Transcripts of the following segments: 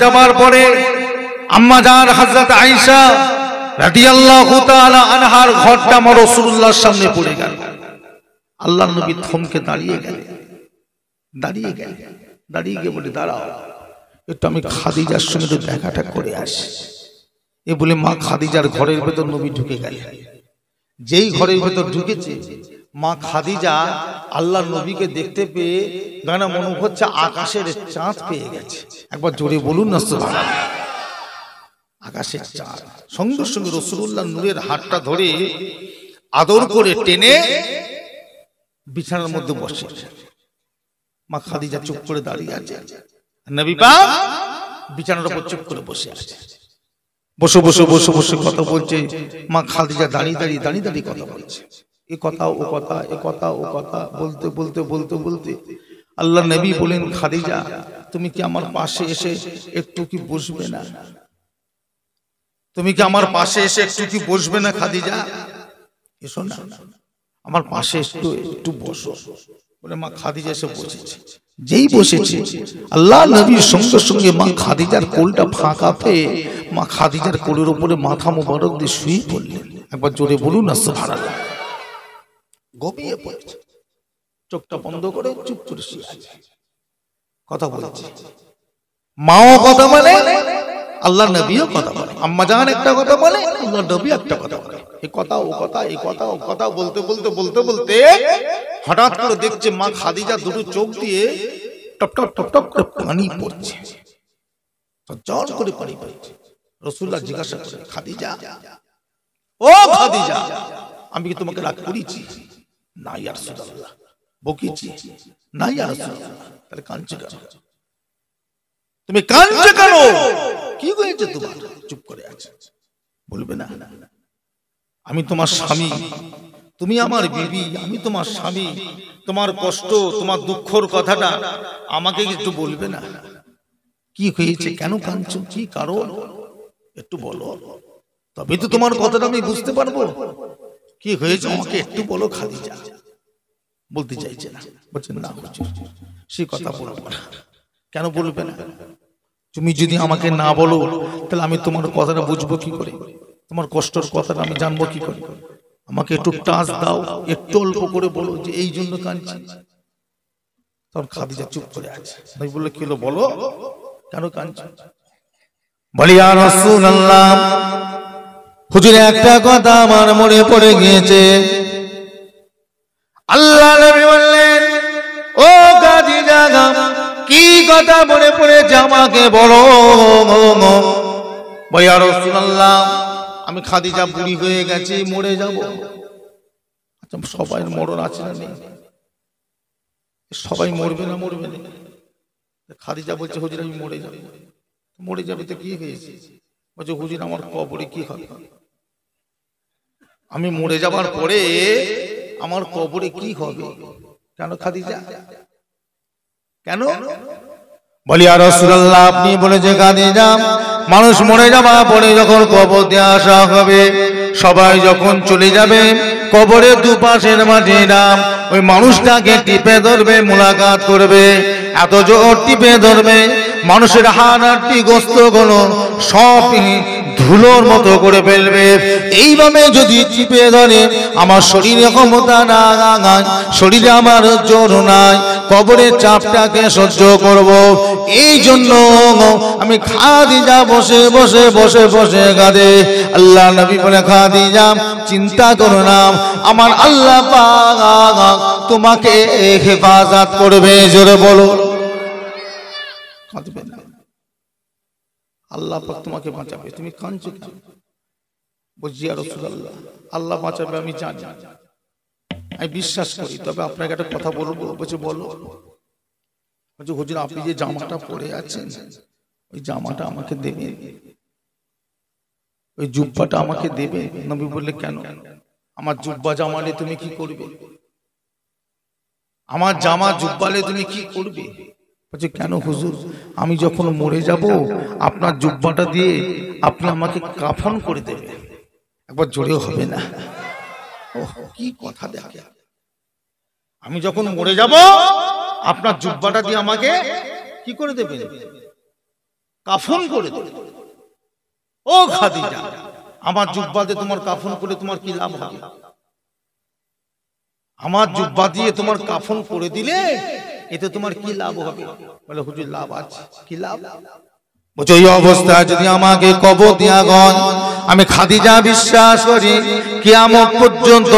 যাবার পরে আম্মা জান হযরত আয়েশা রাদিয়াল্লাহু তাআলা আনহার ঘরটা আমার রাসূলুল্লাহর সামনে পড়ে গেল। আল্লাহর নবী থমকে দাঁড়িয়ে গিয়ে বলে, দাঁড়াও, একটু আমি খাদিজার সঙ্গে তো দেখাটা করে আসি। এ বলে মা খাদিজার ঘরের ভেতর নবী ঢুকে গেলেন। যেই ঘরের ভেতর ঢুকেছে, মা খাদিজা আল্লাহর নবীকে দেখতে পেয়ে গানা মনে হচ্ছে আকাশের চাঁদ পেয়ে গেছে। একবার জোরে বলুন না সুবহানাল্লাহ। আকাশের চাঁদ। সঙ্গে সঙ্গে রাসূলুল্লাহ নূরের হাতটা ধরে আদর করে টেনে বিছানার মধ্যে বসে। মা খাদিজা চুপ করে দাঁড়িয়ে আছে, নবী পাক বিছানার উপর চুপ করে বসে আছে। বসে বসে বসে বসে কথা বলছে। মা খাদিজা দাঁড়িয়ে দাঁড়িয়ে কথা বলছে। এ কথা ও কথা, এ কথা ও কথা বলতে বলতে বলতে বলতে আল্লাহ নবী বলেন, খাদিজা তুমি কি আমার পাশে এসে একটু কি বসবে না? তুমি কি আমার পাশে এসে একটু কি বসবে না খাদিজা? এসো না, আমার পাশে একটু বসো বলে মা খাদিজা এসে বসেছে। যেই বসেছে আল্লাহ নবীর সঙ্গে সঙ্গে মা খাদিজার কোলটা ফাঁকা পেয়ে মা খাদিজার কোলের উপরে মাথা মোবারক দিয়ে শুয়ে পড়লেন। একবার জোরে বলুন না সুবহানাল্লাহ। ঘুমিয়ে পড়েছে, চোখটা বন্ধ করে চুপ করে শুয়ে আছে। কথা বলছে, মাও কথা বলে, আল্লাহ নবীও কথা বলে। আম্মা জান একটা কথা বলে, আল্লাহ নবী একটা কথা বলে। এই কথা ও কথা, এই কথা ও কথা বলতে বলতে বলতে বলতে হঠাৎ করে দেখছে মা খাদিজা দুটো চোখ দিয়ে টপ টপ টপ টপ করে পানি পড়ছে, জল করে পানি পড়ছে। রাসূলুল্লাহ জিজ্ঞাসা করে, খাদিজা, ও খাদিজা, আমি কি তোমাকে রাগ করেছি? না ইয়া রাসূলুল্লাহ। বকেছি? না ইয়া রাসূলুল্লাহ। তাহলে কাঁদছো কেন? তুমি কাঁদছো কেন? কি হয়েছে তোমার? চুপ করে আছে, বলবে না। আমি তোমার স্বামী, তুমি আমার বিবি, আমি তোমার স্বামী। তোমার কষ্ট, তোমার দুঃখর কথাটা আমাকে একটু বলবে না? কি হয়েছে, কেন কাঁদছো, কি কারণ একটু বলো, তবে তো তোমার কথাটা আমি বুঝতে পারবো। কি হয়েছে আমাকে একটু বলো খাদিজা। বলতে চাইছে না, বলছেন না হুজুর সে কথা বলবো না। কেন বলবে না? তুমি যদি আমাকে না বলো তাহলে আমি তোমার কথাটা বুঝবো কি করে? তোমার কষ্টের কথাটা আমি জানবো কি করে? আমাকে একটু টাচ দাও, একটু অল্প করে বলো যে এই জন্য কাঁদছি। তখন খাদিজা চুপ করে আছে। ভাই বললো, কি হলো বলো, কেন কাঁদছো? বলি ইয়া রাসূলুল্লাহ, হুজুর একটা কথা আমার মনে পড়ে গিয়েছে। আল্লাহ নবী বললেন, ও খাদিজা, কি কথা মনে পড়েছে আমাকে বলো। ইয়া রাসূলুল্লাহ, আমি খাদিজা বুড়ি হয়ে গেছি, মরে যাব। আচ্ছা, সবাই মরণ আছে না নেই? সবাই মরবে না? মরবে না। খাদিজা বলছে, হুজুর আমি মরে যাব। মরে যাবে তো কি হয়েছে? বলছে, হুজুর আমার কবরে কি হবে? আমি মরে যাবার পরে আমার কবরে কি হবে? কেন খাদিজা, কেন? বলি ইয়া রাসূলুল্লাহ, আপনি বলেছে খাদিজা, মানুষ মরে যাওয়ার পরে যখন কবরে আসা হবে, সবাই যখন চলে যাবে, কবরের দুপাশের মাটিরা ওই মানুষটাকে টিপে ধরবে, মুলাকাত করবে। এত জোর টিপে ধরবে, মানুষের হাড়টি গোস্ত গুলো সব ধুলোর মতো করে ফেলবে। এইভাবে যদি টিপে ধরে, আমার শরীরে ক্ষমতা না, শরীরে আমার জোর নাই, কবরের চাপটাকে সহ্য করব। এই জন্য আমি খাদিজা বসে বসে বসে বসে কাঁদে। আল্লাহ নবী বলে, খাদিজা চিন্তা করো না, আমার আল্লাহ পাক তোমাকে হেফাজত করবে। জোরে বলো, কাঁদবে না, আল্লাহ পাক তোমাকে বাঁচাবে। তুমি কাঁদছো কেন? বলছি ইয়া রাসূলুল্লাহ, আল্লাহ বাঁচাবে আমি জানি, আমি বিশ্বাস করি, তবে আপনাকে একটা কথা বলবো। বলছে বলো। বলছে, হুজুর আপনি যে জামাটা পরে আছেন, ওই জামাটা আমাকে দেবে, ওই জুব্বাটা আমাকে দেবে। নবী বললে, কেন? আমার জুব্বা জামালে তুমি কি করবে? আমার জামা জুব্বালে তুমি কি করবে? বলছে, কেন হুজুর, আমি যখন মরে যাব আপনার জুব্বাটা দিয়ে আপনি আমাকে কাফন করে দেবে। একবার জোরেও হবে না? ওহ, কি কথা দেখে। আমি যখন মরে যাব আপনার জুব্বাটা দিয়ে আমাকে কি করে দেবেন? কাফন করে দেবে। ও খাদিজা, আমার জুব্বা দিয়ে তোমার কাফন করে তোমার কি লাভ হবে? আমার জুব্বা দিয়ে তোমার কাফন করে দিলে এতে তোমার কি লাভ হবে? বলে হুজুর লাভ আছে। কি লাভ? বলছে ওই অবস্থায় যদি আমাকে কবর দিয়া গন, আমি খাদিজা বিশ্বাস করি কিয়ামত পর্যন্ত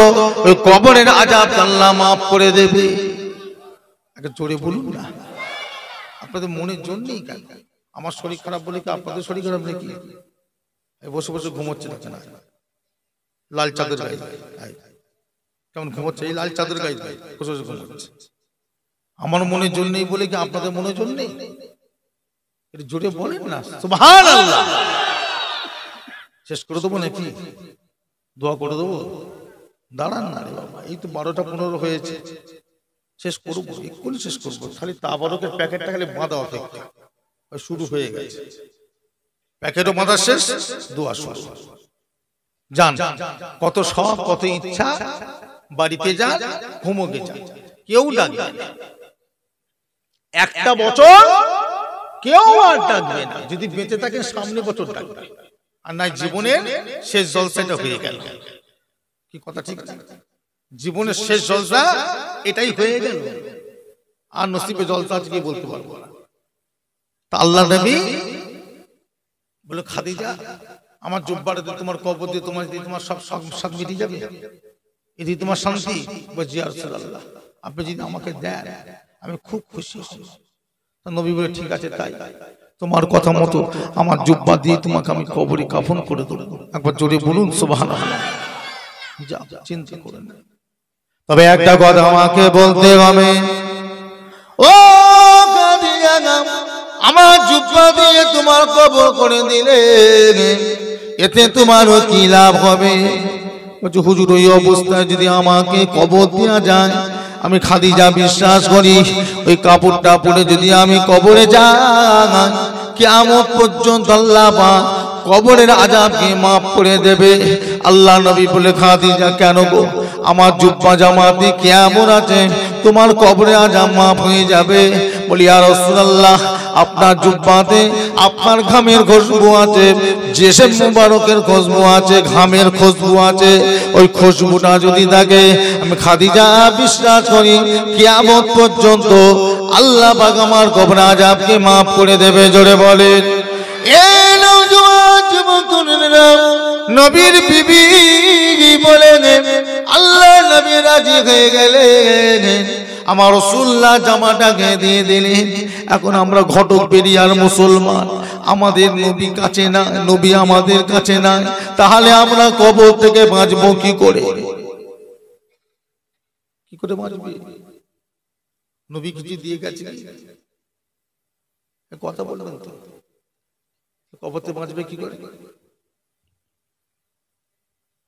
ওই কবরের আযাব আল্লাহ মাফ করে দেবে। একটা জোরে বলুন না, আপনাদের মনের জন্যই। আমার শরীর খারাপ বলে কি আপনাদের শরীর খারাপ নাকি? বসে বসে ঘুমোচ্ছে দেখে না, লাল চাদর গায়ে কেমন ঘুমোচ্ছে, এই লাল চাদর গায়ে বসে বসে ঘুমোচ্ছে। আমার মনের জন্যই বলে কি আপনাদের মনের জন্যই? এটা জোরে বলেন না সুবহানাল্লাহ। শেষ করে দেবো নাকি? দোয়া করে দেবো? দাঁড়ান না রে বাবা, এই তো 12টা 15 হয়েছে, শেষ করবো, এক্ষুনি শেষ করবো। খালি তাবারকের প্যাকেটটা খালি বাঁধা অপেক্ষা, শুরু হয়ে গেছে। প্যাকেটও বাঁধা শেষ, দোয়া শুরু। যান, কত শখ কত ইচ্ছা, বাড়িতে যান, ঘুমোকে যান, কেউ ডাকবে না। একটা বছর কেউ আর ডাকবে না। যদি বেঁচে থাকেন সামনে বছর ডাকবে, আর নাই জীবনের শেষ জলসাটা হয়ে গেল। কি কথা ঠিক আছে? জীবনের শেষ জলসা এটাই হয়ে গেল, আর নসিবে জলসা আছে কি বলতে পারবো না। তা আল্লাহ নবী বলে খাদিজা, আমার জুব্বাটাতে তোমার কবর দিয়ে তোমার সব শখ মিটে যাবে, এটি তোমার শান্তি। বলছি ইয়া রাসূলুল্লাহ, আপনি যদি আমাকে দেন আমি খুব খুশি হব। নবী বলে ঠিক আছে, তাই তোমার কথা মতো আমার জুব্বা দিয়ে তোমাকে আমি কবরে কাফন করে দেব। একবার জোরে বলুন সুবহানাল্লাহ। যা, চিন্তা করেন না। তবে একটা কথা আমাকে বলতে হবে, ও খাদিজা, আমার জুব্বা দিয়ে তোমার কবর করে দিলে এতে তোমারও কি লাভ হবে? বলছে হুজুর, ওই অবস্থায় যদি আমাকে কবর দেওয়া যায়, আমি খাদিজা বিশ্বাস করি ওই কাপড়টা পরে যদি আমি কবরে যাই, কিয়ামত পর্যন্ত আল্লাহ পাক কবরের আযাবকে মাফ করে দেবে। আল্লাহ নবী বলে খাদিজা, কেন গো? আমার জুব্বা জামাতে কেমন আছে, তোমার কবরে আযাব মাফ হয়ে যাবে। বলি ইয়া রাসূলুল্লাহ, আপনার জুব্বাতে আপনার ঘামের খুশবু আছে, জেসেম মুবারকের খুশবু আছে, ঘামের খুশবু আছে। ওই খুশবুটা যদি থাকে, আমি খাদিজা বিশ্বাস করি কিয়ামত পর্যন্ত আল্লাহ পাক আমার কবরের আযাবকে মাফ করে দেবে। জোরে বলেন। এই নওজোয়ান যুবকরা নবীর বিবি বলেন, আল্লাহ নবী রাজি হয়ে গেলেন, আমার রাসূলুল্লাহ জামাটাকে দিয়ে দিলেন। এখন আমরা ঘটক বেরিয়ার মুসলমান, আমাদের নবী কাছে না, নবী আমাদের কাছে না, তাহলে আমরা কবর থেকে বাঁচবো কি করে? কি করে বাঁচবে? নবী কিছু দিয়ে গেছে, কথা বলবেন তো, কবর থেকে বাঁচবে কি করে?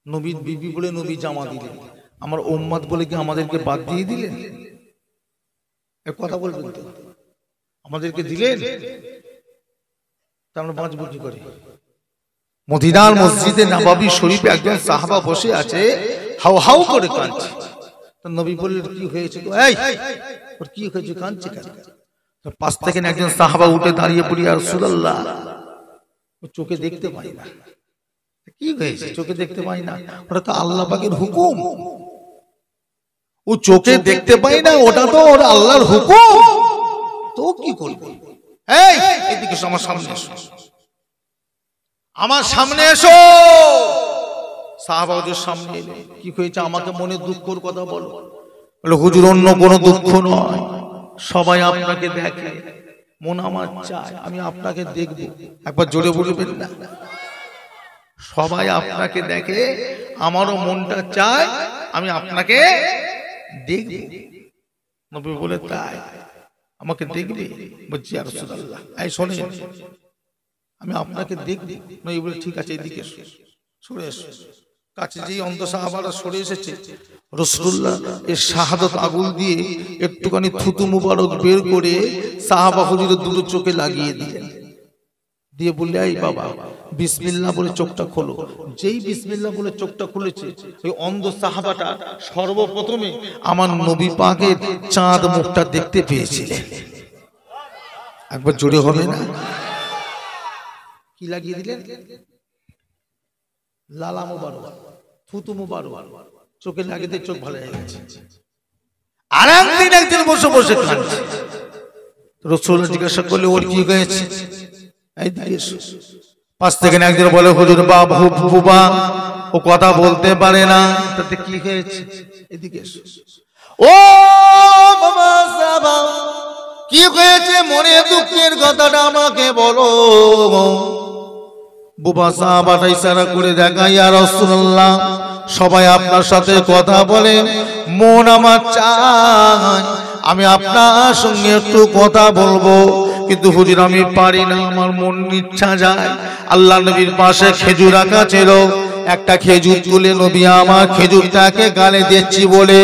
নবীর বিবি বলে নবী জামা দিলেন, আমার উম্মত বলে কি আমাদেরকে বাদ দিয়ে দিলেন? কথা বলবেন তো, আমাদেরকে দিলেন, তা আমরা বাঁচবো কি করে? মদিনার মসজিদে নববী শরীফে একজন সাহাবা বসে আছে, হাউ হাউ করে কাঁদছে। নবী বললেন, কি হয়েছে? এই ওর কি হয়েছে, কাঁদছে কেন? পাশ থেকে একজন সাহাবা উঠে দাঁড়িয়ে পড়ি, ইয়া রাসূলুল্লাহ, ও চোখে দেখতে পাই না। কি হয়েছে? চোখে দেখতে পাই না, ওটা তো আল্লাহ পাকের হুকুম। ও চোখে দেখতে পাই না, ওটা তো ওর আল্লাহর হুকুম, তো কি করবে? এই এদিকে আমার সামনে এসো, আমার সামনে এসো। সাহাবাদের সামনে এলে, কি হয়েছে? আমাকে মনে দুঃখের কথা বলো। বলে হুজুর, অন্য কোনো দুঃখ নয়, সবাই আপনাকে দেখে, মন আমার চায় আমি আপনাকে দেখব। একবার জোরে বলবেন না? সবাই আপনাকে দেখে, আমারও মনটা চায় আমি আপনাকে দেখব। নবী বলে, তাই আমাকে দেখবে? বলছি ইয়া রাসূলুল্লাহ, এই শোনেন, আমি আপনাকে দেখব। নবী বলে, ঠিক আছে, এদিকে সরে এসো। কাছে যেই অন্ধ সাহাবারা সরে এসেছে, রাসূলুল্লাহ এর শাহাদাত আগুল দিয়ে একটুখানি থুতু মুবারক বের করে সাহাবা হুজুরের দুটো চোখে লাগিয়ে দিলেন, দিয়ে বললে, এই বাবা বিসমিল্লাহ বলে চোখটা খোলো। যেই বিসমিল্লাহ বলে চোখটা খুলেছে, ওই অন্ধ সাহাবাটা সর্বপ্রথমে আমার নবী পাকের চাঁদ মুখটা দেখতে পেয়েছিলেন। একবার জোরে হবে না? কি লাগিয়ে দিলেন? লালা মুবারক, থুতু মুবারক চোখে লাগিয়ে দিয়ে চোখ ভালো হয়ে গেছে। আর একদিন বসে বসে কাঁদছে। রাসূল জিজ্ঞাসা করলে ওর কি হয়েছে? এইদিকে এসো। পাশ থেকে একজন বলে হুজুর বাবা ও কথা বলতে পারে না, তাতে কি হয়েছে? এদিকে এসো। ও বাবা সাহাবা কি হয়েছে? মনে দুঃখের কথাটা আমাকে বলো। বুবা সাহাবাটা ইশারা করে দেখায়, ইয়া রাসূলুল্লাহ সবাই আপনার সাথে কথা বলে, মন আমার চায় আমি আপনার সঙ্গে একটু কথা বলবো, কিন্তু হুজুর আমি পারি না, আমার মন ইচ্ছা যায়। আল্লাহ নবীর পাশে খেজুর রাখা ছিল, একটা খেজুর তুলে নবী আমার খেজুরটাকে গালে দিচ্ছি বলে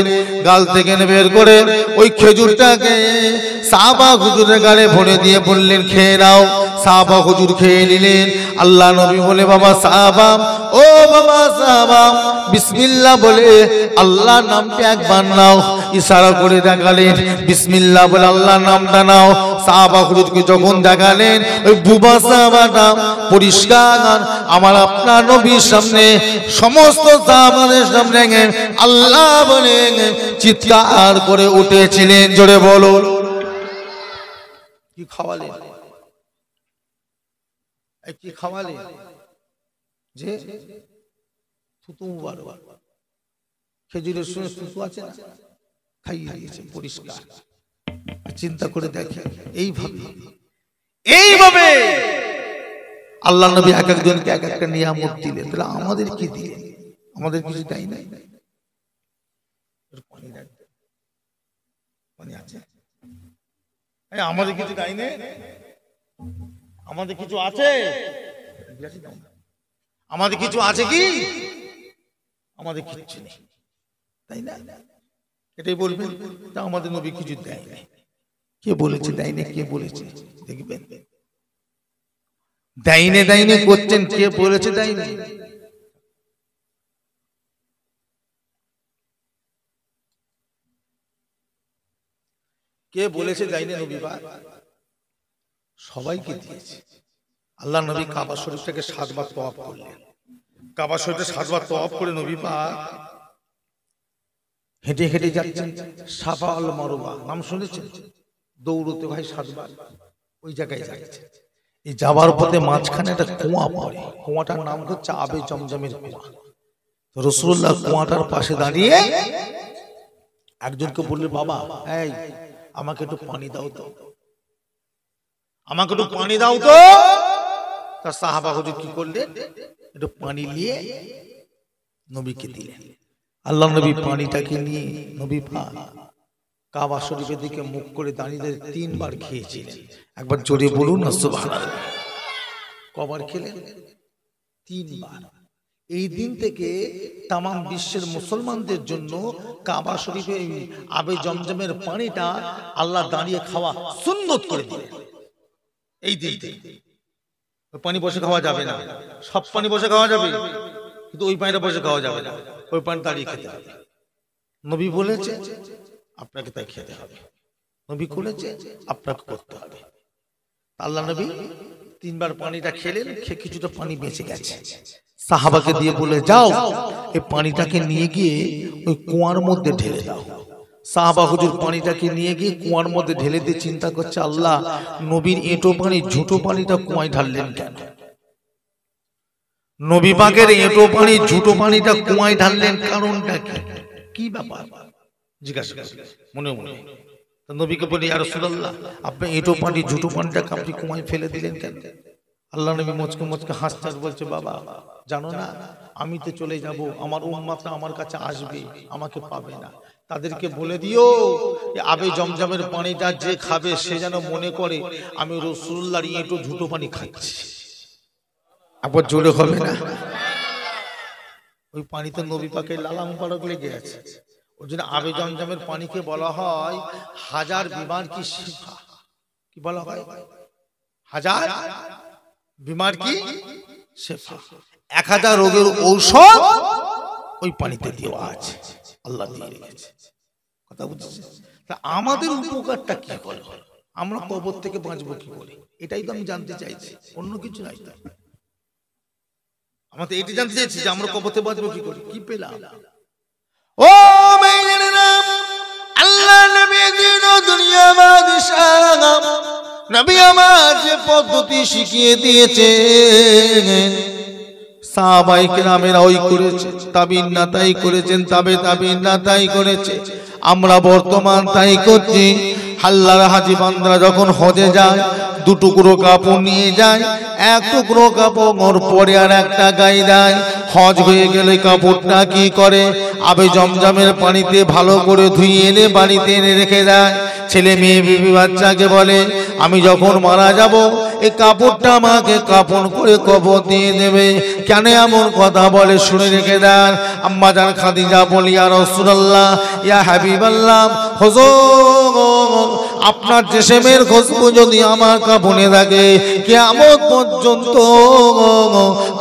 গাল থেকে বের করে ওই খেজুরটাকে সাহাবা হুজুরের গালে ভরে দিয়ে বললেন খেয়ে নাও। সাহাবা হুজুর খেয়ে নিলেন। আল্লাহ নবী বলে, বাবা সাহাবা, ও বাবা সাহাবা, বিসমিল্লাহ বলে আল্লাহর নামটা একবার নাও। ইশারা করে দেখালেন, বিসমিল্লাহ বলে আল্লাহর নামটা নাও। সাহাবা হুজুরকে যখন দেখালেন, ওই বুবা সাহাবাটা পরিষ্কার আমার আপনার নবীর সামনে সমস্ত সাহাবাদের সামনে আল্লাহ বলে চিৎকার করে উঠেছিলেন। জোরে বলো। কি খাওয়ালে? কি খাওয়ালে? যে থুতু মুবারক, খেজুরের সঙ্গে থুতু আছে না, খাইয়ে দিয়েছে পরিষ্কার। চিন্তা করে দেখে, এইভাবে আল্লাহ নবী এক একজনকে এক একটা নিয়ামত দিলেন। তাহলে আমাদের কি দিলেন? আমাদের কিছু তাই নাই। আমাদের কিছু তাই নেই, আমাদের কিছু আছে, আমাদের কিছু আছে কি? আমাদের কিচ্ছু নেই, তাই না? এটাই বলবেন তা আমাদের নবী কিছু দেয় নাই। কে বলেছে দেয় না? কে বলেছে? দেখবেন দাইনে দাইনে করছেন, কে বলেছে দাইনে? কে বলেছে দাইনে? নবী পাক সবাইকে দিয়েছে। আল্লাহ নবী কাবা শরীফটাকে 7 বার তওয়াফ করলেন। কাবা শরীফটা 7 বার তওয়াফ করে নবী পাক হেঁটে হেঁটে যাচ্ছেন। সাফা আল মারওয়া নাম শুনেছেন? দৌড়তে ভাই 7 বার ওই জায়গায় যাচ্ছে। এই যাওয়ার পথে মাঝখানে একটা কুয়া পড়ে, কুয়াটার নাম হচ্ছে আবে জমজমের কুয়া। তো রাসূলুল্লাহ কুয়াটার পাশে দাঁড়িয়ে একজনকে বললেন, বাবা এই আমাকে একটু পানি দাও তো, আমাকে একটু পানি দাও তো। তার সাহাবা হুজুর কি করলেন? একটু পানি নিয়ে নবীকে দিলেন। আল্লাহ নবী পানিটাকে নিয়ে নবী পাক কাবা শরীফের দিকে মুখ করে দাঁড়িয়ে 3 বার খেয়েছিলেন। একবার জোরে বলুন না সুবহানাল্লাহ। কবার খেলেন? 3 বার। এই দিন থেকে তাম বিশ্বের মুসলমানদের জন্য কাবা শরীফে আবে জমজমের পানিটা আল্লাহ দাঁড়িয়ে খাওয়া সুন্নত করে দিলেন। এই দিন থেকে পানি বসে খাওয়া যাবে না, সব পানি বসে খাওয়া যাবে কিন্তু ওই পানিটা বসে খাওয়া যাবে না, ওই পানি দাঁড়িয়ে খেতে হবে। নবী বলেছে আপনাকে তাই খেতে হবে, নবী করেছে আপনাকে করতে হবে। আল্লাহ নবী 3 বার পানিটা খেলেন, খেয়ে কিছুটা পানি বেঁচে গেছে। সাহাবাকে দিয়ে বলে, যাও এই পানিটাকে নিয়ে গিয়ে ওই কুয়ার মধ্যে ঢেলে দাও। সাহাবা হুজুর পানিটাকে নিয়ে গিয়ে কুয়ার মধ্যে ঢেলে দিয়ে চিন্তা করছে, আল্লাহ নবীর এঁটো পানি ঝুটো পানিটা কুয়ায় ঢাললেন কেন? নবী পাকের এঁটো পানি ঝুটো পানিটা কুয়ায় ঢাললেন কারণটা কি ব্যাপার? জিজ্ঞাসা মনে মনে নবীকে বলি, ইয়া রাসূলুল্লাহ আপনি এঁটো পানি ঝুটো পানিটাকে আপনি কুয়ায় ফেলে দিলেন কেন? আল্লাহ নবী মুচকে মুচকে হাসতে বলছে, বাবা জানো না আমি তো চলে যাব, আমার উম্মতরা আমার কাছে আসবে, আমাকে পাবে না। তাদেরকে বলে দিও আবে জমজমের পানিটা যে খাবে সে যেন মনে করে আমি রাসূলুল্লাহর এঁটো ঝুটো পানি খাচ্ছি। আবার জোরে হবে না? ওই পানিতে নবী পাকের লালা মুবারক লেগে আছে। ওই জন্য আবে জমজমের পানিকে বলা হয় 1000 বিমার কি শিফা। কি বলা হয়? 1000 বিমার কি শিফা। 1000 রোগের ঔষধ ওই পানিতে দেওয়া আছে, আল্লাহ দিয়ে রেখেছে। কথা বুঝছেন? তা আমাদের উপকারটা কি করে? আমরা কবর থেকে বাঁচবো কি করে? এটাই তো আমি জানতে চাইছি, অন্য কিছু নাই। আমরা তো এটি জানতে চাইছি যে আমরা কবরে বাঁচবো কি করে, কি পেলাম? ও ভাইয়েরা, আল্লাহ নবী দিন দুনিয়া বাদশাহ নবী আমার যে পদ্ধতি শিখিয়ে দিয়েছে সাহাবায়ে কেরামেরা ওই করেছে, তাবিঈন না তাই করেছেন, তাবিঈন না তাই করেছে, আমরা বর্তমান তাই করছি। আল্লাহর হাজী বান্দারা যখন হজে যায় দু টুকরো কাপড় নিয়ে যায়, এক টুকরো কাপড় পরে আর একটা গায়ে দেয়। হজ হয়ে গেলে কাপড়টা কি করে, আবে জমজমের পানিতে ভালো করে ধুয়ে এনে বাড়িতে এনে রেখে দেয়। ছেলে মেয়ে বিবি বাচ্চাকে বলে আমি যখন মারা যাব এই কাপড়টা আমাকে কাফন করে কবর দিয়ে দেবে। কেন এমন কথা বলে শুনে রেখে দেন। আম্মা জান খাদিজা বলি ইয়া রাসূলুল্লাহ ইয়া হাবিবাল্লাহ, হুজুর আপনার জিসমের খুশবু যদি আমার কাফনে থাকে কিয়ামত পর্যন্ত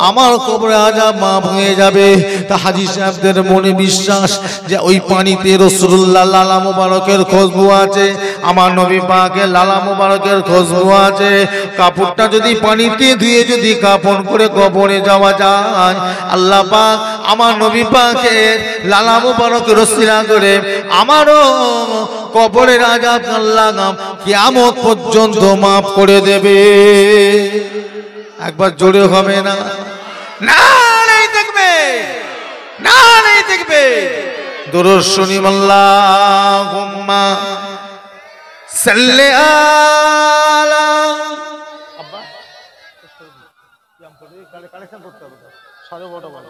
আমার কবরে আযাব মাফ হয়ে যাবে। তা হাজী সাহেবদের মনে বিশ্বাস যে ওই পানিতে রাসূলুল্লাহ লালা মুবারকের খুশবু আছে, আমার নবী পাকের লালা মুবারকের খুশবু আছে। কাপড়টা যদি পানিতে ধুয়ে যদি কাফন করে কবরে যাওয়া যায়, আল্লাহ পাক আমার নবী পাকের লালা মুবারকের ওসিলা করে আমারও কবরের আযাব আল্লাহ কিয়ামত পর্যন্ত মাফ করে দেবে। একবার জোরে হবে না? না নেই দেখবে, না নেই দেখবে। দুরূদ শুনি আল্লাহুম্মা সাল্লি আলা। আব্বা কিয়াম করে কালেকশন করতে হবে, সাড়ে বড় বড়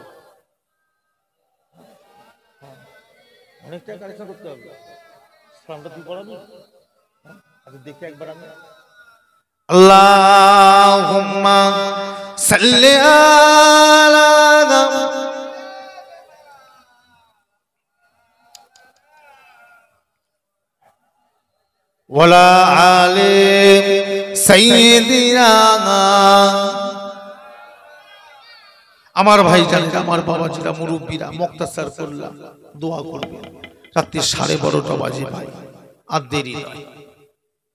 অনেকটা কালেকশন করতে হবে। সালামটা তুই পড়াবি? আচ্ছা দেখি একবার আমি। আল্লাহুম্মা সাল্লি আলা ওয়ালা আলি সাইয়্যিদিনা। আমার ভাই জানেন, আমার বাবা যেটা মুরব্বীরা মুক্তাসার করলাম, দোয়া করবে। রাত্রি 12:30 বাজে ভাই, আর দেরি নয়।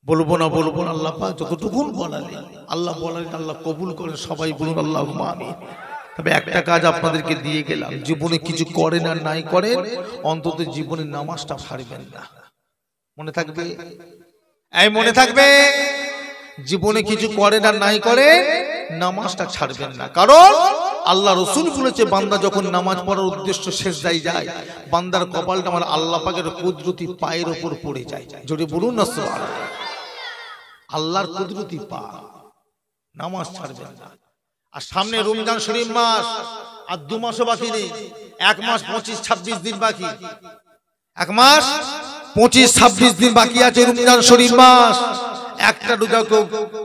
বলবো না আল্লাহ পাক যতটুকুন বলালে আল্লাহ বলালেন আল্লাহ কবুল করেন। সবাই বলুন আল্লাহুম্মা আমিন। তবে একটা কাজ আপনাদেরকে দিয়ে গেলাম, জীবনে কিছু করেন আর নাই করেন, অন্তত জীবনের নামাজটা ছাড়বেন না। মনে থাকবে? এই মনে থাকবে? জীবনে কিছু করেন আর নাই করেন, নামাজটা ছাড়বেন না। কারণ আল্লাহ রাসূল বলেছে বান্দা যখন নামাজ পড়ার উদ্দেশ্য সেজদায় যায়, বান্দার কপালটা আমার আল্লাহ পাকের কুদরতি পায়ের উপর পড়ে যায়। জোরে বলুন না সুবহানাল্লাহ। আল্লাহর কুদরতি পা, নামাজ ছাড়বেন না। আর সামনে রমজান শরীফ মাস, আর 2 মাসও বাকি নেই। 1 মাস 25-26 দিন বাকি, 1 মাস 25-26 দিন বাকি আছে রমজান শরীফ মাস। একটা রোজা কেউ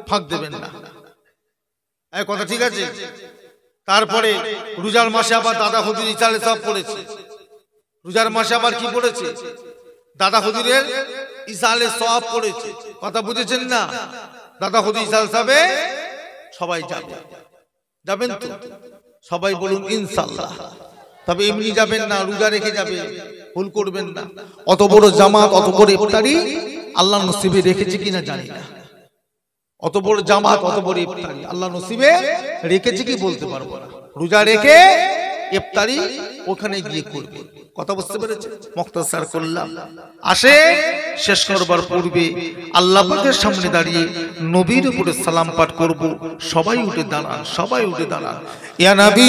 ফাঁক দেবেন না, এই কথা ঠিক আছে? তারপরে রোজার মাসে আবার দাদা হুজুর ইসালে সব পড়েছে। রোজার মাসে আবার কি পড়েছে? দাদা হুজুরের ইসালে সব পড়েছে। কথা বুঝেছেন না? দাদা হুজুর ইসালে সবে সবাই যাবেন তো? সবাই বলুন ইনশাআল্লাহ। তবে এমনি যাবেন না, রোজা রেখে যাবে, ভুল করবেন না। অত বড় জামাত, অত বড় ইফতারি আল্লাহ নসিবে রেখেছে কিনা জানি না। অত বড় জামাত, অত বড় ইফতারি আল্লাহ নসিবে রেখেছে কি বলতে পারবো না। রোজা রেখে ইফতারি ওখানে গিয়ে করবে। কথা বুঝতে পেরেছে? মুক্তাসার করলাম। আসে শেষ করবার পূর্বে আল্লাহ পাকের সামনে দাঁড়িয়ে নবীর উপরে সালাম পাঠ করব। সবাই উঠে দাঁড়ান, সবাই উঠে দাঁড়ান। ইয়া নবী